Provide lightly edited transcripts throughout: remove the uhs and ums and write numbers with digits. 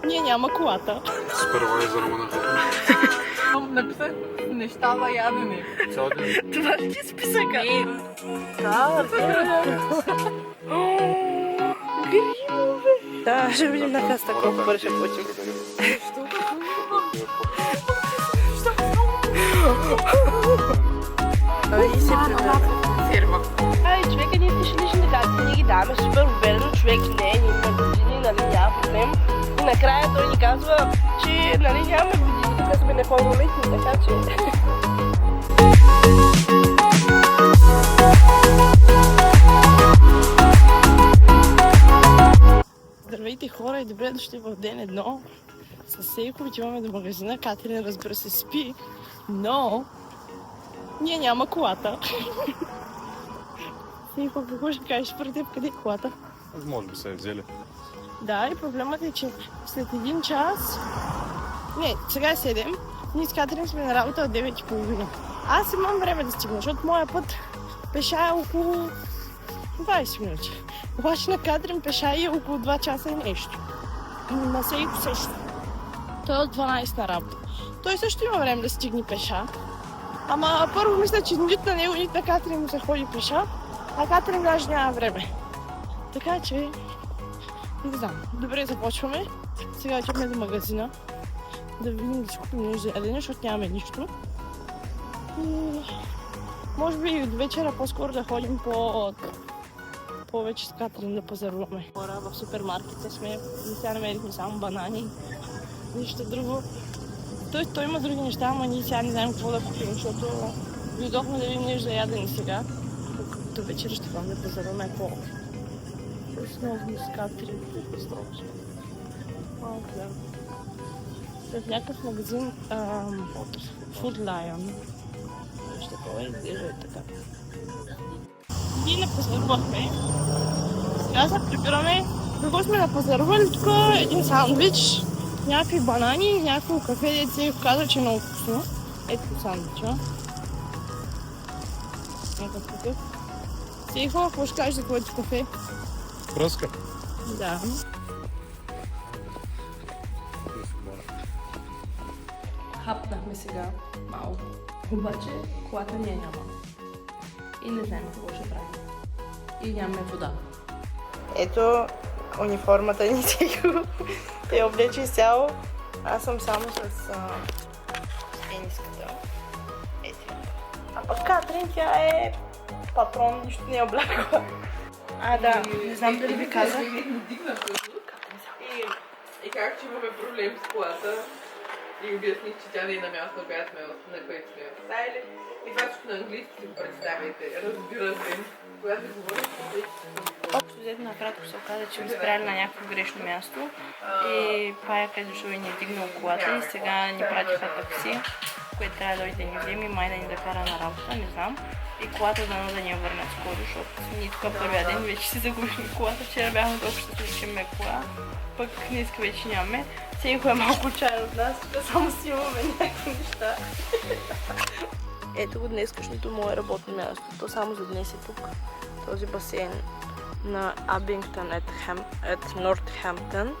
Ние няма колата. Супервайзър му Написах неща за ядене. цял ден. Това ли ти е списъка? Да, Да, ще видим на каста колко пари ще платим. И се фирма. Ай, човека, ние пише личните карти, ние ги даваме супер уверено, човек не, ние имаме години, нали, няма проблем. И накрая той ни казва, че, нали, нямаме години, тук сме непълнолетни, така че... Здравейте хора и добре дошли в ден едно. С Сейко отиваме до магазина, Катерин разбира се спи, но ние няма колата. Сейко, какво ще кажеш преди теб, къде е колата? Може би се е взели. Да, и проблемът е, че след един час... Не, сега е 7. Ние с Катерин сме на работа от 9:30. Аз имам време да стигна, защото моя път пеша е около 20 минути. Обаче на Катерин пеша е около 2 часа и нещо. На Сейко също. Той е от 12 на работа. Той също има време да стигне пеша. Ама първо мисля, че нито на него, нито на Катерин му се ходи пеша, а Катерин даже няма време. Така че... Не знам. Добре, започваме. Сега отиваме до магазина. Да видим да си купим нещо за ядене, защото нямаме нищо. И... може би и до вечера по-скоро да ходим повече с Катерин да пазаруваме. Хора, в супермаркета сме. Сега намерихме само банани. Нищо друго. Той има други неща, ама ние сега не знаем какво да купим, защото дойдохме да видим нещо за ядене сега. До вечера ще ходим да пазаруваме основно с Катерин. Малко да. В някакъв магазин Food Lion. Ще изглежда и така. Ние напазарувахме. Сега се прибираме. Какво сме напазарували? Тук един сандвич, някакви банани, някакво кафе, дето се казва, че е много вкусно. Ето сандвича. Някакъв такъв. Сейхо, какво ще кажеш за твоето кафе? Пръска. Да. Хапнахме сега малко. Обаче колата ние няма. И не знаем какво ще правим. И нямаме вода. Ето униформата ни Сейхо. Те облече изцяло. Аз съм само с тениската. Ето. А пък Катерин, тя е патрон, нищо не е облякла. Да, не знам дали ви казах. И как че имаме проблем с колата и обясних, че тя не е на място, на което сме я поставили. И това всичко на английски си представяйте, разбира се. Когато говорим, Общо взето накратко се оказа, че ви спряли на някакво грешно място и паяка е дошъл и ни е дигнал колата и сега ни пратиха такси, което трябва да дойде да ни вземе и май да ни да кара на работа, не знам. И колата дано да ни я върнат скоро, защото ние тук първия ден вече си загубихме колата. Вчера бяхме толкова щастливи, че имаме кола, пък днеска вече нямаме. Сейко е малко отчаян от нас, тук само си имаме някакви неща. Ето го днескашното мое работно място. То само за днес е тук. Този басейн на Абингтън at Нортхемптън.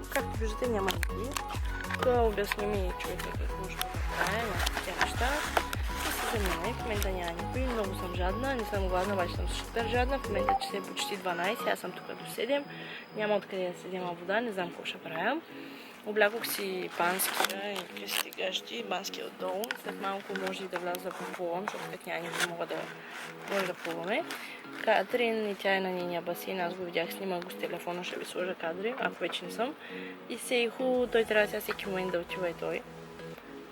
Както виждате, няма никой. Тук обясни ми човека какво ще правя, някакви неща. И се заминай. В момента няма никой. Много съм жадна. Не съм гладна, обаче съм супер жадна. В момента че е почти 12. Аз съм тук до 7. Няма откъде да се взема вода. Не знам какво ще правя. Облякох си банския и късите гащи, банския отдолу. След малко може и да вляза по плувам, защото като няма никой мога да плуваме. Катерин и тя е на нейния басейн, аз го видях, снимах го с телефона, ще ви сложа кадри, ако вече не съм. И Сейхо, той трябва сега всеки момент да отива и той.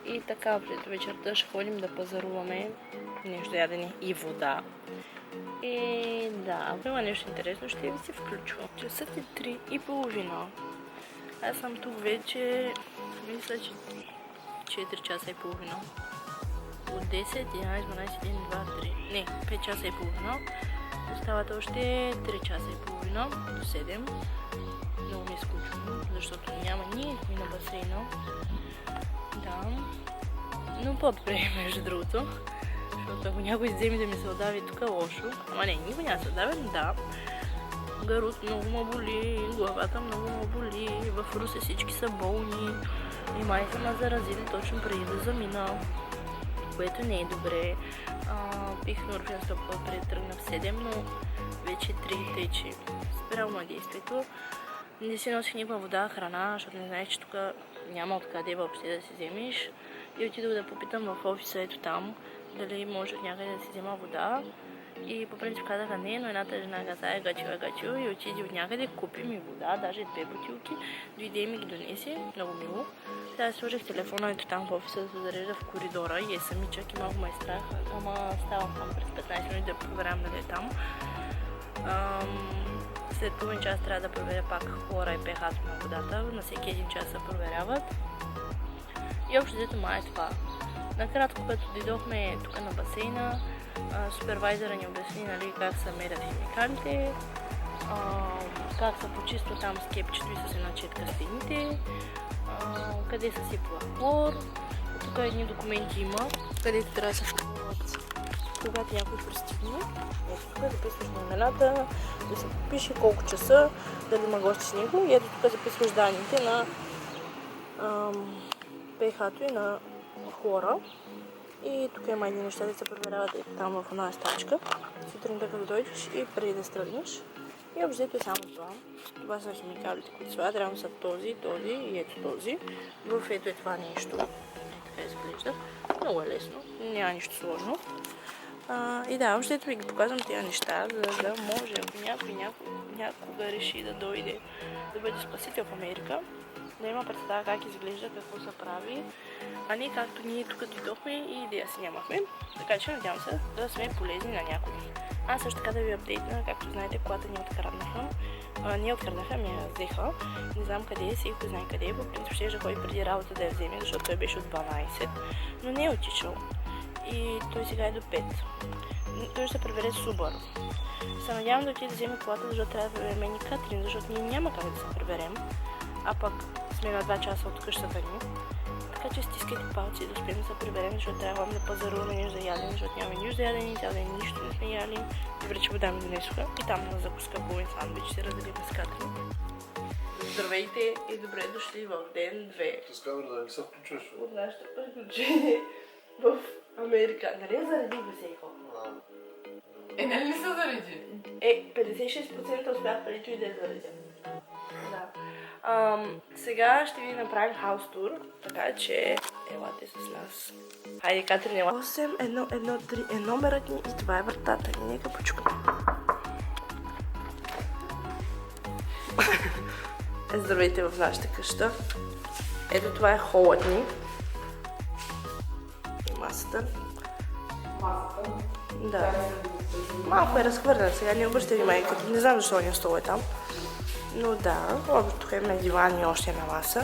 И така, пред вечерта ще ходим да пазаруваме нещо ядене и вода. И да, ако има нещо интересно, ще ви се включва. Часът е 3:30. Аз съм тук вече, мисля, че 4 часа и половина. От 10, 11, 12, 1, 2, 3. Не, 5 часа и половина. Остават още 3 часа и половина до 7. Много ми е скучно, защото няма никой на басейна. Да. Но по-добре, между другото. Защото ако някой вземе да ми се отдави тук, лошо. Ама не, никой няма да се отдави, да. Гарут много ме боли, главата много ме боли, в Русе всички са болни и май са ме заразили точно преди да замина, което не е добре. Пих норфен стопъл преди да тръгна в 7, но вече 3, тъй че спирално е действието. Не си носих никаква вода, храна, защото не знаеш, че тук няма откъде въобще да си вземеш. И отидох да попитам в офиса, ето там, дали може от някъде да си взема вода. И по принцип казаха не, но едната жена каза гачила и отиде от някъде, купи ми вода, даже 2 бутилки, дойде и ми ги донесе, много мило. Сега сложих телефона ето там в офиса да се зарежда в коридора и е самичък и малко ме е страх, ама ставам там през 15 минути да проверявам дали е там. След половин час трябва да проверя пак хлора и pH на водата, на всеки един час се проверяват. И общо взето май е това. Накратко, като дойдохме тук на басейна, супервайзъра ни обясни, нали, как се мерят химикалите, как се почиства там скепчето и с една четка стените, къде се сипва хлор. Тук едни документи има, където трябва да се вкарват, когато някой пристигне. Ето тук записваш номерата, да се пише колко часа, дали има гости с него и ето тук записваш данните на pH-то и на хлора. И тук има едни неща, да се проверяват там в една стачка. Сутринта като дойдеш и преди да стръгнеш. И обзето е само това. Това са химикалите, които слагат. Трябва са този, този и ето този. В ето е това нещо. Така изглежда. Много е лесно. Няма нищо сложно. И да, обзето ви ги показвам тези неща, за да може, ако някога реши да дойде да бъде спасител в Америка, да има представа как изглежда, какво се прави, а не както ние тук дойдохме и идея си нямахме. Така че надявам се да сме полезни на някой. Аз също така да ви апдейтна, както знаете, колата ни откраднаха. Не откраднаха, ми я взеха. Не знам къде е, всеки знае къде е. По принцип ще ходи преди работа да я вземе, защото той беше от 12, но не е отичал. И той сега е до 5. Той ще се прибере Subaru. Се надявам да отиде да вземе колата, защото трябва да приберем и Катрин, защото ние няма как да се приберем. А пък сме на 2 часа от къщата ни. Така че стискайте палци да успеем да се приберем, защото трябва да пазаруваме нещо за ядене, защото нямаме нищо за ядене, цял ден нищо не сме яли. Добре, че вода ми донесоха. И там на закуска половин сандвич се разделим с Катрин. Здравейте и добре дошли в ден 2. С камера да не се включваш. От нашето приключение в Америка. Нали я заредих бе сейко? Нали ли се зареди? 56% успях парито и да я заредя. Да. Сега ще ви направим хаус тур, така че елате с нас. Хайде, Катрин, ела. 8, 1, 1, 3 е номерът ни и това е вратата ни. Нека почукаме. Здравейте в нашата къща. Ето това е холът ни. И масата. Масата? Да. Малко е разхвърлена сега, не обръщай внимание, като не знам защо ни стол е там. Но да, тук имаме диван и още една маса.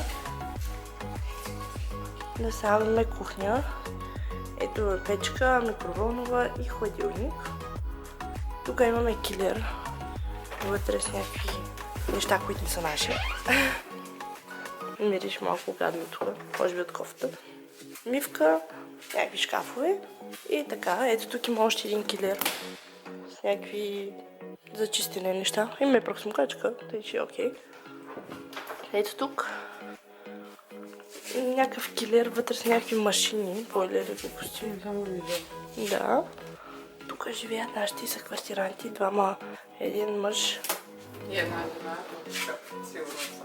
Да сега имаме кухня. Ето е печка, микроволнова и хладилник. Тук имаме килер. Вътре с някакви неща, които не са наши. Мириш малко гадно тук, може би от кофта. Мивка, някакви шкафове и така. Ето тук има още един килер с някакви зачистени неща. Има прахосмукачка, тъй че е окей. Ето тук някакъв килер вътре с някакви машини, бойлери, глупости. Да. Тук живеят нашите съквартиранти, двама, един мъж. И една жена, сигурно са.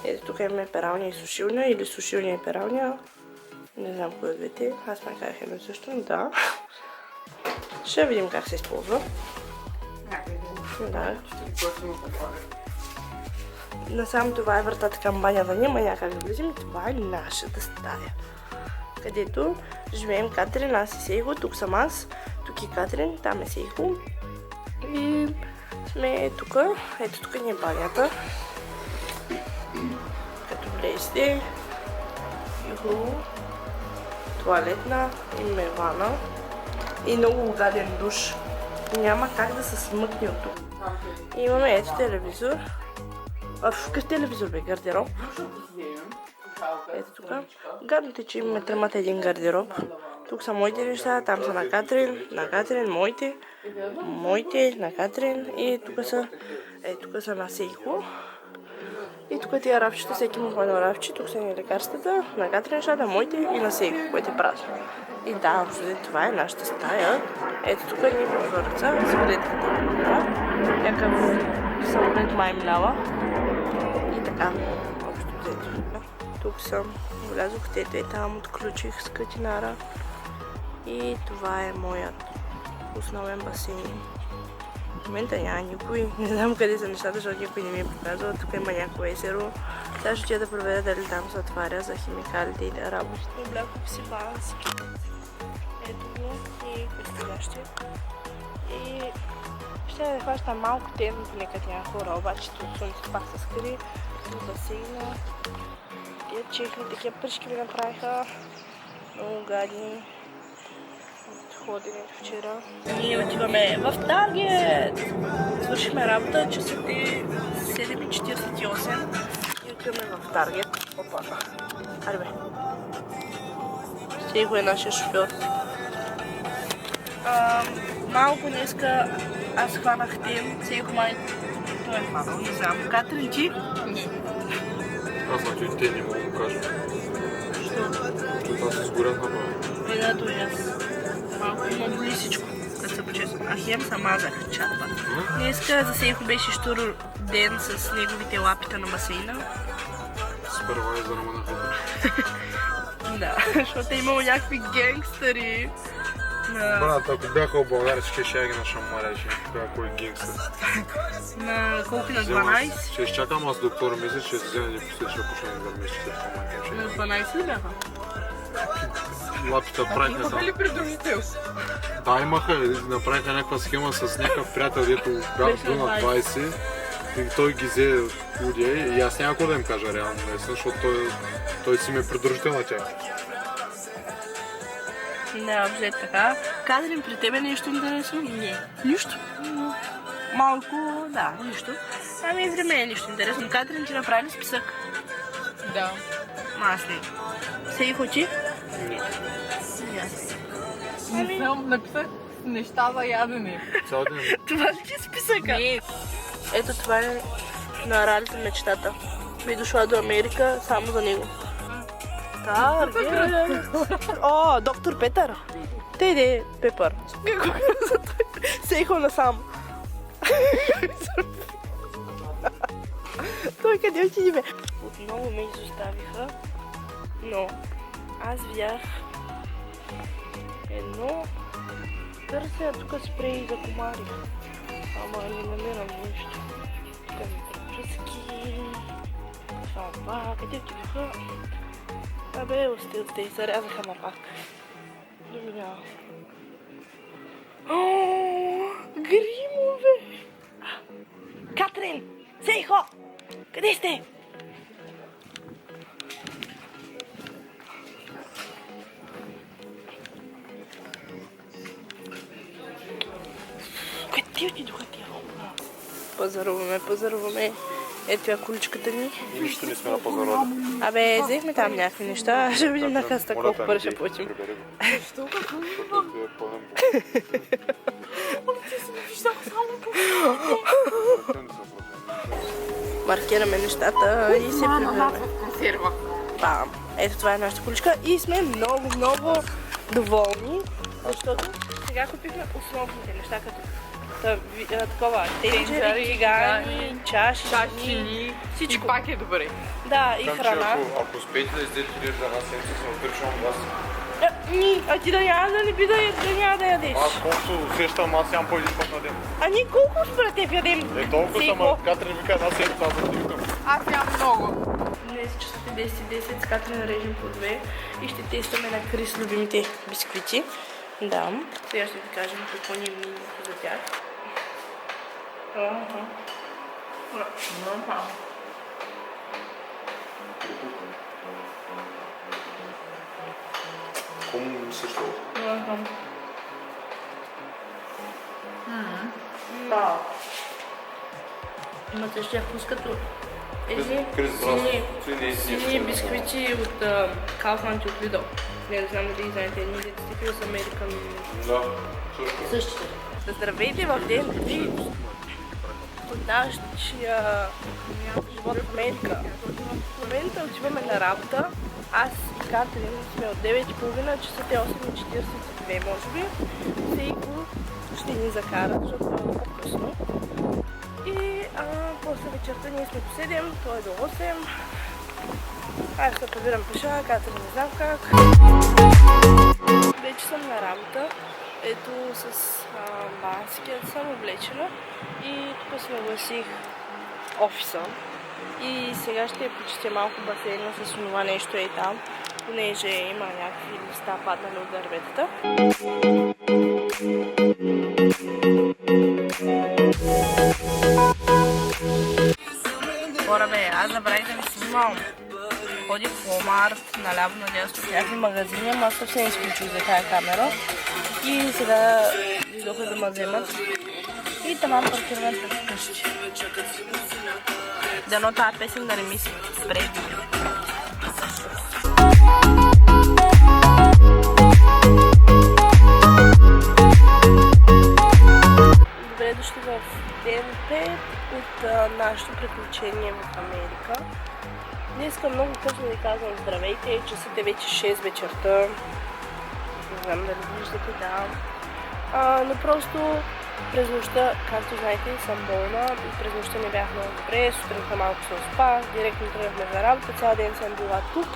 Ето тук имаме пералня и сушилня, или сушилня и пералня. Не знам кой от двете. Аз ме казах едно също, да. Ще видим как се използва. Някой ден. Да. Ще го готвим по-горе. Насам това е вратата към банята, няма някак да влизим. Това е нашата стая, където живеем Катрин, аз и Сейхо. Тук съм аз, тук и Катрин, там е Сейхо. И сме тук. Ето тук ни е банята. Като влезете, туалетна, имаме вана и много гаден душ. Няма как да се смъкне от тук. И имаме ето телевизор. Какъв телевизор бе? Гардероб. Ето тук. Гадното е, че имаме тримата един гардероб. Тук са моите неща, там са на Катрин, моите, на Катрин и тук са на Сейко. И тук тия рафчета, всеки му по едно рафче, тук са ни лекарствата, на Катрин нещата, моите и на Сейко, което е празно. И да, това е нашата стая. Ето тук ни прозореца, самолетката минава, някакъв самолет май минава. И така, общо взето. Тук съм, влязох тето и там, отключих с катинара. И това е моят основен басейн. В момента няма никой, не знам къде са нещата, защото никой не ми е показал. Тук има някакво езеро. Сега ще да проверя дали там се отваря за химикалите и да работите. Облякох си бански. Ето го и предстоящи. И ще да хващам малко темно, понекът няма хора, обаче от слънцето пак се скри. От басейна. Тия чехли, такива пръчки ми направиха. Много гадни. Ходене вчера. Ние отиваме в Таргет! Свършихме работа, часът е 7:48 и отиваме в Таргет. Опа! Аре бе! Сейко е нашия шофьор. Малко днеска аз хванах тем. Сейко май той е хванал, не знам. Катрин, ти? Не. Аз на ти те не мога да кажа. Що? Защото аз се сгорях направо. Да, той аз. Малко има боли всичко, като се почесвам. А хем се мазах чапа. Днеска за Сейко беше штур ден с неговите лапите на басейна. Супервайзъра му нахвана. Да, защото е имало някакви генгстъри. Брат, ако бяха в България, ще ги нашамаря, кой е генгстър. На колко? На 12? Ще изчакам аз доктора, мисля, че взема да последва, ще почне да мисля. На 12 ли бяха? Лапите правиха там. Имаха ли придружителство? Да, имаха, направиха някаква схема с някакъв приятел, дето бил на 20 и той ги взе лудия и аз няма какво да им кажа реално, защото той си ме е придружител на тях. Не, обзе така. Кадрин, при тебе нещо интересно? Не. Нищо? Малко, да, нищо. Ами при мен е нищо интересно. Кадрин, ти направи ли списък? Да. Аз не. Сейко ти? Не. Не съм написах неща за ядене. Цял ден. Това ли ти е списъка? Не. Ето това е на Ралите мечтата. Би дошла до Америка само за него. Таргет! О, доктор Петър! Те иде Пепър. Сейко насам. Той къде отиде бе? Отново ме изоставиха, но аз видях едно. Търся тук спрей за комари. Ама не намирам нищо. Тук ми препръски. Това, къде отидоха? Абе, осте, и зарязаха на пак. Доминява. Гримове! Катрин! Сейхо! Къде сте? Къде отидоха тия хора? Пазаруваме. Ето я количката ни. Нищо не сме на пазара. Абе, взехме там някакви неща. Ще видим на каста колко пари ще платим. Що? Какво ми Маркираме нещата и се прибираме. Консерва. Бам! Ето това е нашата количка и сме много доволни, защото сега купихме основните неща, като такова тенджери, тигани, чаши, всичко. И пак е добре. Да, и храна. Ако успеете да издадете за една седмица, се отричам вас. А ти да няма да не би да няма да ядеш. Аз колкото усещам, аз ям по един път на ден. А ние колко според теб ядем? Е, толкова съм, а Катрин ми каза, аз седмица, аз да тихам. Аз ям много. Днес часът е 10:10, с Катрин режем по 2 и ще тестваме на Крис любимите бисквити. Да. Сега ще ви кажем какво ни е минимум за тях. Кому ми също? Да. Има същия вкус като Сини бисквити от Kaufland и от Lidl. Не знам дали знаете, едни стикери с American. Да, Същите. Здравейте в ден 3 от нашия живот в Америка. В момента отиваме на работа. Аз и Катрин сме от 9:30, часът е 8:42 може би. Сейко ще ни закара, защото е по-късно. И после вечерта ние сме до 7, той е до 8. Аз се побирам пеша, Катрин не знам как. Вече съм на работа. Ето с маската съм облечена и тук се нагласих офиса. И сега ще почистя малко басейна с това нещо е там, понеже има някакви листа паднали от дърветата. Хора бе, аз забравих да ви снимам. Ходих в Walmart, наляво надясно в някакви магазини, ама съвсем изключих за тая камера. И сега дойдоха да ме вземат. И таман паркираме пред къщи. Дано тази песен да не ми спре. Добре дошли в ден 5 от нашето приключение в Америка. Днеска много късно ви казвам здравейте, часът е вече 6 вечерта. Не знам дали виждате, да. Но просто през нощта, както знаете, съм болна и през нощта не бях много добре, сутринта малко се успах, директно тръгнахме за работа, цял ден съм била тук.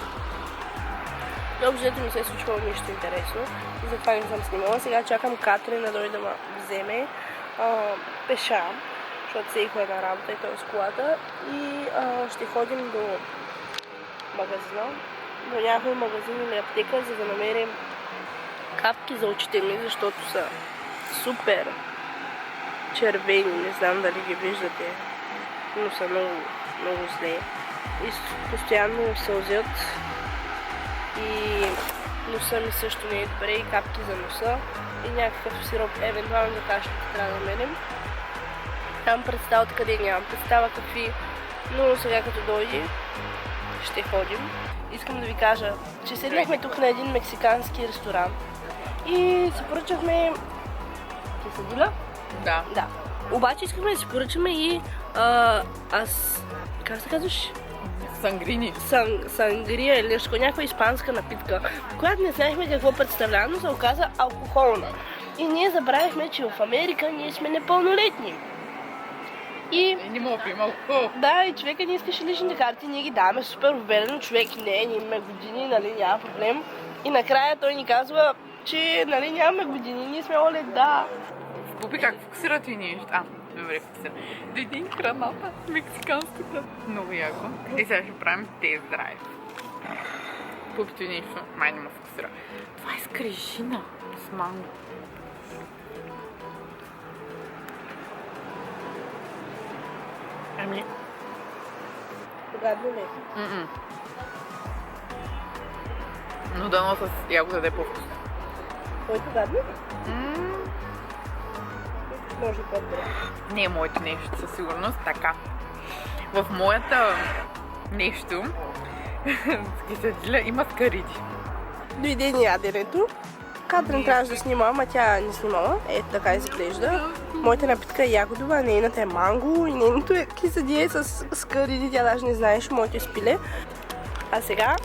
Но общо не се е случвало нищо интересно и затова не съм снимала. Сега чакам Катрин да дойде да ме вземе пеша, защото Сейко е на работа и той е с колата и ще ходим до магазина, до някой магазин или аптека, за да намерим капки за очите ми, защото са супер червени, не знам дали ги виждате, но са много, много зле и постоянно сълзят и носа ми също не е добре и капки за носа и някакъв сироп, евентуално за кашлята трябва да намерим. Нямам представа откъде, нямам представа какви, но сега като дойде ще ходим. Искам да ви кажа, че седнахме тук на един мексикански ресторант и си поръчахме... Ти съдила? Да. Да. Обаче искахме да си поръчаме и как се казваш? Сангрини. Сангрия или нещо, някаква испанска напитка, която не знаехме какво представлява, но се оказа алкохолна. И ние забравихме, че в Америка ние сме непълнолетни. И не мога да има алкохол. да, и човека не искаше личните карти, ние ги даваме супер уверено, човек не, ние имаме години, нали, няма проблем. И накрая той ни казва, че нали, нямаме години, ние сме оле, да. Пупи, как фокусират и нещо? Добре, фокусира. Дойди храната, мексиканската. Много яко. И сега ще правим тест драйв. Пупито и нещо, май не ме фокусира. Това е скрижина с манго. Ами? Гадно ли? Но дано с ягода да е по-вкусно. Който гадно? Може по-добре. Не е моето нещо, със сигурност. Така. В моята нещо с киселина има скариди. Дойде ни яденето. Катрин трябваше да снима, ама тя не снимала. Ето така изглежда. Моята напитка е ягодова, нейната е манго и нейното е киседие с скариди. Тя даже не знаеш, моето е спиле. А сега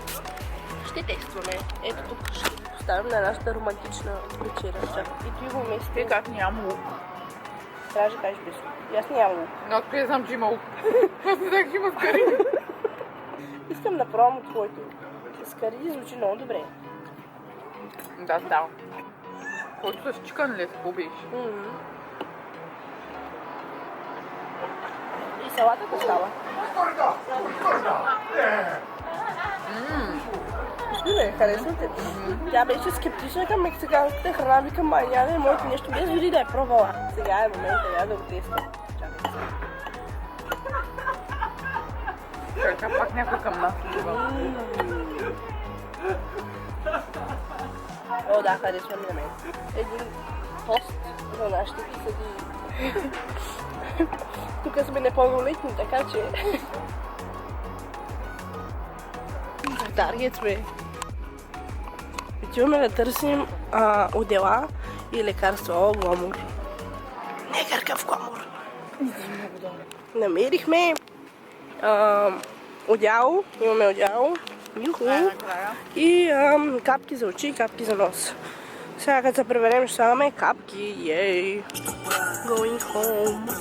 ще тестваме. Ето тук ще поставим на нашата романтична вечеря. И ти го умести. Как няма лук? Трябва да кажеш без лук. И аз нямам лук. Но откъде знам, че има лук? Аз не знам, че има скариди. Искам да пробвам от твоето. Скариди звучи много добре. Да, става. Който с чикан ли побиш? И салатата става. Не, харесва те. Тя беше скептична към мексиканската храна, викам, май няма да е моето нещо, без дори да е пробвала. Сега е момента, я да го тествам. Чакай, пак някой към нас. О, да, харесва ми на мен. Един тост за нашите киседи. Тук сме непълнолетни, така че Target, бе. Отиваме да търсим одела и лекарства. О, гламур. Не какъв гламур. Намерихме одяло. Имаме одяло. Юху. И капки за очи и капки за нос. Сега като се преберем ще слагаме капки. Ей! Going home.